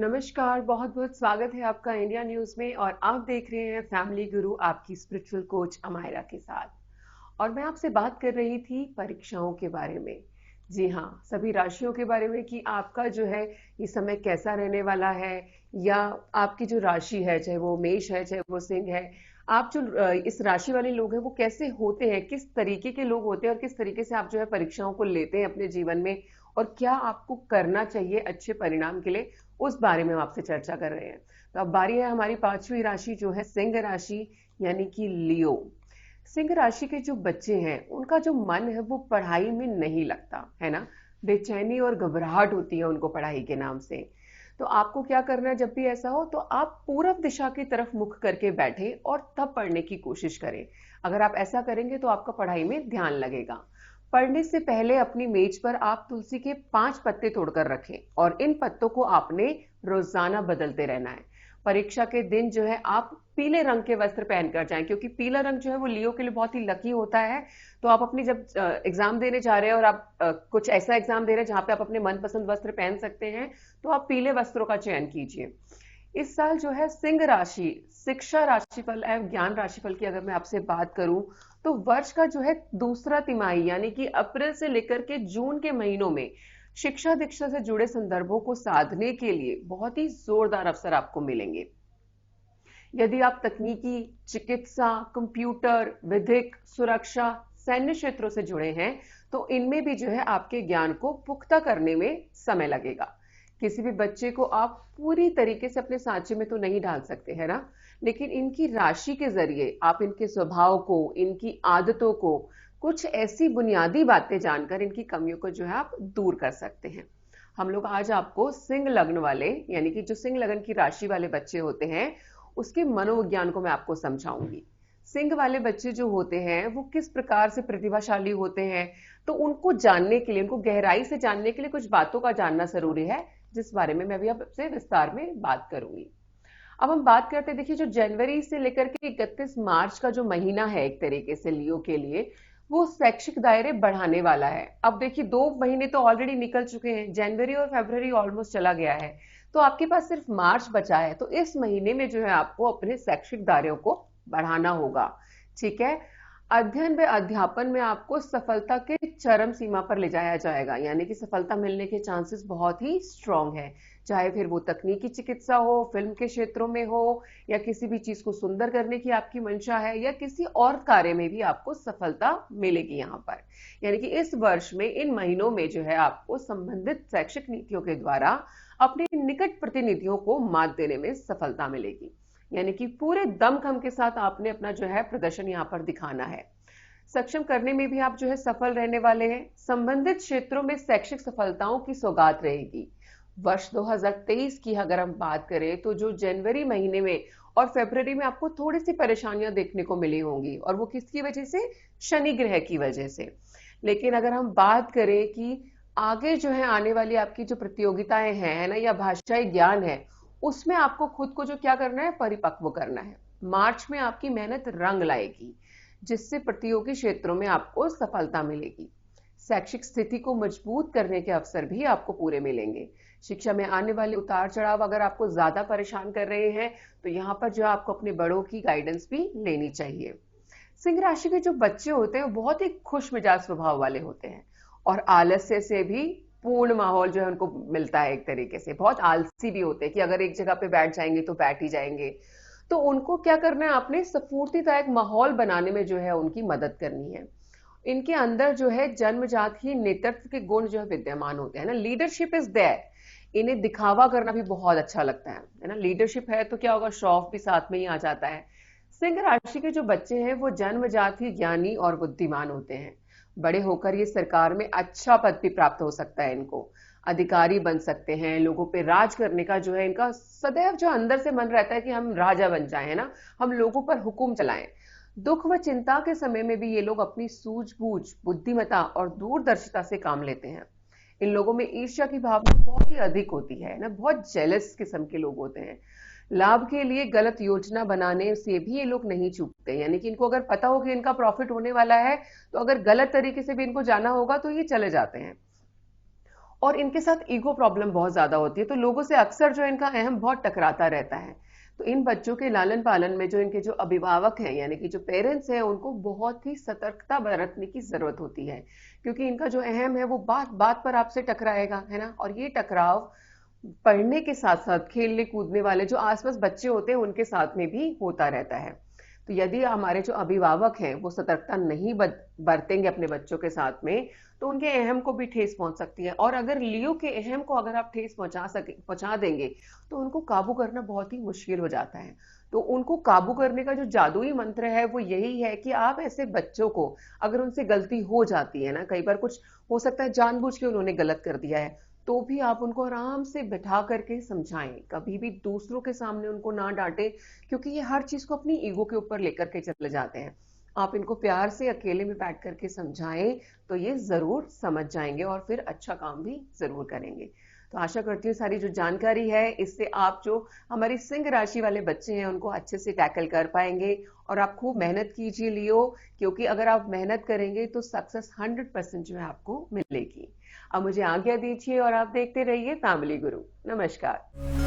नमस्कार, बहुत-बहुत स्वागत है आपका इंडिया न्यूज़ में और आप देख रहे हैं फैमिली गुरु आपकी स्पिरिचुअल कोच अमायरा के साथ। और मैं आपसे बात कर रही थी परीक्षाओं के बारे में। जी हाँ, सभी राशियों के बारे में कि आपका जो है ये समय कैसा रहने वाला है या आपकी जो राशि है, चाहे वो मेष है, चाहे वो सिंह है, आप जो इस राशि वाले लोग हैं वो कैसे होते हैं, किस तरीके के लोग होते हैं और किस तरीके से आप जो है परीक्षाओं को लेते हैं अपने जीवन में और क्या आपको करना चाहिए अच्छे परिणाम के लिए, उस बारे में हम आपसे चर्चा कर रहे हैं। तो अब बारी है हमारी पांचवी राशि जो है सिंह राशि यानी कि लियो। सिंह राशि के जो बच्चे हैं उनका जो मन है वो पढ़ाई में नहीं लगता है ना। बेचैनी और घबराहट होती है उनको पढ़ाई के नाम से। तो आपको क्या करना है जब भी ऐसा हो तो आप पूरब दिशा की तरफ मुख करके बैठे और तब पढ़ने की कोशिश करें। अगर आप ऐसा करेंगे तो आपका पढ़ाई में ध्यान लगेगा। पढ़ने से पहले अपनी मेज पर आप तुलसी के 5 पत्ते तोड़कर रखें और इन पत्तों को आपने रोजाना बदलते रहना है। परीक्षा के दिन जो है आप पीले रंग के वस्त्र पहनकर जाएं क्योंकि पीला रंग जो है वो लियो के लिए बहुत ही लकी होता है। तो आप अपनी जब एग्जाम देने जा रहे हैं और आप कुछ ऐसा एग्जाम दे रहे हैं जहां पे आप अपने मनपसंद वस्त्र पहन सकते हैं तो आप पीले वस्त्रों का चयन कीजिए। इस साल जो है सिंह राशि शिक्षा राशिफल एवं ज्ञान राशिफल की अगर मैं आपसे बात करूं तो वर्ष का जो है दूसरा तिमाही यानी कि अप्रैल से लेकर के जून के महीनों में शिक्षा दीक्षा से जुड़े संदर्भों को साधने के लिए बहुत ही जोरदार अवसर आपको मिलेंगे। यदि आप तकनीकी, चिकित्सा, कंप्यूटर, विधिक, सुरक्षा, सैन्य क्षेत्रों से जुड़े हैं तो इनमें भी जो है आपके ज्ञान को पुख्ता करने में समय लगेगा। किसी भी बच्चे को आप पूरी तरीके से अपने सांचे में तो नहीं डाल सकते है ना, लेकिन इनकी राशि के जरिए आप इनके स्वभाव को, इनकी आदतों को, कुछ ऐसी बुनियादी बातें जानकर इनकी कमियों को जो है आप दूर कर सकते हैं। हम लोग आज आपको सिंह लग्न वाले यानी कि जो सिंह लग्न की राशि वाले बच्चे होते हैं उसके मनोविज्ञान को मैं आपको समझाऊंगी। सिंह वाले बच्चे जो होते हैं वो किस प्रकार से प्रतिभाशाली होते हैं, तो उनको जानने के लिए, उनको गहराई से जानने के लिए कुछ बातों का जानना जरूरी है जिस बारे में मैं भी आपसे विस्तार में बात करूंगी। अब हम बात करते हैं, देखिए जो जनवरी से लेकर के 31 मार्च का जो महीना है एक तरीके से लियो के लिए वो शैक्षिक दायरे बढ़ाने वाला है। अब देखिए 2 महीने तो ऑलरेडी निकल चुके हैं, जनवरी और फरवरी ऑलमोस्ट चला गया है, तो आपके पास सिर्फ मार्च बचा है। तो इस महीने में जो है आपको अपने शैक्षिक दायरों को बढ़ाना होगा। ठीक है। अध्ययन व अध्यापन में आपको सफलता के चरम सीमा पर ले जाया जाएगा यानी कि सफलता मिलने के चांसेस बहुत ही स्ट्रांग है। चाहे फिर वो तकनीकी चिकित्सा हो, फिल्म के क्षेत्रों में हो या किसी भी चीज को सुंदर करने की आपकी मंशा है या किसी और कार्य में भी आपको सफलता मिलेगी यहाँ पर। यानी कि इस वर्ष में इन महीनों में जो है आपको संबंधित शैक्षिक नीतियों के द्वारा अपने निकट प्रतिनिधियों को मात देने में सफलता मिलेगी। यानी कि पूरे दमखम के साथ आपने अपना जो है प्रदर्शन यहाँ पर दिखाना है। सक्षम करने में भी आप जो है सफल रहने वाले हैं। संबंधित क्षेत्रों में शैक्षिक सफलताओं की सौगात रहेगी। वर्ष 2023 की अगर हम बात करें तो जो जनवरी महीने में और फरवरी में आपको थोड़ी सी परेशानियां देखने को मिली होंगी और वो किसकी वजह से, शनि ग्रह की वजह से। लेकिन अगर हम बात करें कि आगे जो है आने वाली आपकी जो प्रतियोगिताएं हैं है ना या भाषाई ज्ञान है उसमें आपको खुद को जो क्या करना है, परिपक्व करना है। मार्च में आपकी मेहनत रंग लाएगी जिससे प्रतियोगी क्षेत्रों में आपको सफलता मिलेगी। शैक्षिक स्थिति को मजबूत करने के अवसर भी आपको पूरे मिलेंगे। शिक्षा में आने वाले उतार चढ़ाव अगर आपको ज्यादा परेशान कर रहे हैं तो यहाँ पर जो आपको अपने बड़ों की गाइडेंस भी लेनी चाहिए। सिंह राशि के जो बच्चे होते हैं वो बहुत ही खुश मिजाज स्वभाव वाले होते हैं और आलस्य से भी पूर्ण माहौल जो है उनको मिलता है। एक तरीके से बहुत आलसी भी होते हैं कि अगर एक जगह पे बैठ जाएंगे तो बैठ ही जाएंगे। तो उनको क्या करना है, आपने स्फूर्तिदायक माहौल बनाने में जो है उनकी मदद करनी है। इनके अंदर जो है जन्मजात ही नेतृत्व के गुण जो है विद्यमान होते हैं ना, लीडरशिप इज देयर। इन्हें दिखावा करना भी बहुत अच्छा लगता है ना। लीडरशिप है तो क्या होगा, शो ऑफ भी साथ में ही आ जाता है। सिंह राशि के जो बच्चे हैं वो जन्मजात ही ज्ञानी और बुद्धिमान होते हैं। बड़े होकर ये सरकार में अच्छा पद भी प्राप्त हो सकता है इनको, अधिकारी बन सकते हैं। लोगों पे राज करने का जो है इनका सदैव जो अंदर से मन रहता है कि हम राजा बन जाएं, है ना, हम लोगों पर हुक्म चलाएं। दुख व चिंता के समय में भी ये लोग अपनी सूझबूझ, बुद्धिमत्ता और दूरदर्शिता से काम लेते हैं। इन लोगों में ईर्ष्या की भावना बहुत ही अधिक होती है ना, बहुत जेलस किस्म के लोग होते हैं। लाभ के लिए गलत योजना बनाने से भी ये लोग नहीं चूकते। यानी कि इनको अगर पता हो कि इनका प्रॉफिट होने वाला है तो अगर गलत तरीके से भी इनको जाना होगा तो ये चले जाते हैं। और इनके साथ ईगो प्रॉब्लम बहुत ज्यादा होती है, तो लोगों से अक्सर जो इनका अहम बहुत टकराता रहता है। तो इन बच्चों के लालन पालन में जो इनके जो अभिभावक हैं यानी कि जो पेरेंट्स हैं उनको बहुत ही सतर्कता बरतने की जरूरत होती है, क्योंकि इनका जो अहम है वो बात बात पर आपसे टकराएगा, है ना। और ये टकराव पढ़ने के साथ साथ खेलने कूदने वाले जो आसपास बच्चे होते हैं उनके साथ में भी होता रहता है। तो यदि हमारे जो अभिभावक हैं वो सतर्कता नहीं बरतेंगे अपने बच्चों के साथ में, तो उनके अहम को भी ठेस पहुंच सकती है। और अगर लियो के अहम को अगर आप ठेस पहुंचा देंगे तो उनको काबू करना बहुत ही मुश्किल हो जाता है। तो उनको काबू करने का जो जादुई मंत्र है वो यही है कि आप ऐसे बच्चों को, अगर उनसे गलती हो जाती है ना, कई बार कुछ हो सकता है जानबूझ के उन्होंने गलत कर दिया है, तो भी आप उनको आराम से बिठा करके समझाएं, कभी भी दूसरों के सामने उनको ना डांटें, क्योंकि ये हर चीज को अपनी ईगो के ऊपर लेकर के चले जाते हैं। आप इनको प्यार से अकेले में बैठ करके समझाएं तो ये जरूर समझ जाएंगे और फिर अच्छा काम भी जरूर करेंगे। तो आशा करती हूँ सारी जो जानकारी है इससे आप जो हमारी सिंह राशि वाले बच्चे हैं उनको अच्छे से टैकल कर पाएंगे। और आप खूब मेहनत कीजिए लियो, क्योंकि अगर आप मेहनत करेंगे तो सक्सेस 100% जो है आपको मिलेगी। अब मुझे आज्ञा दीजिए और आप देखते रहिए फैमिली गुरु। नमस्कार।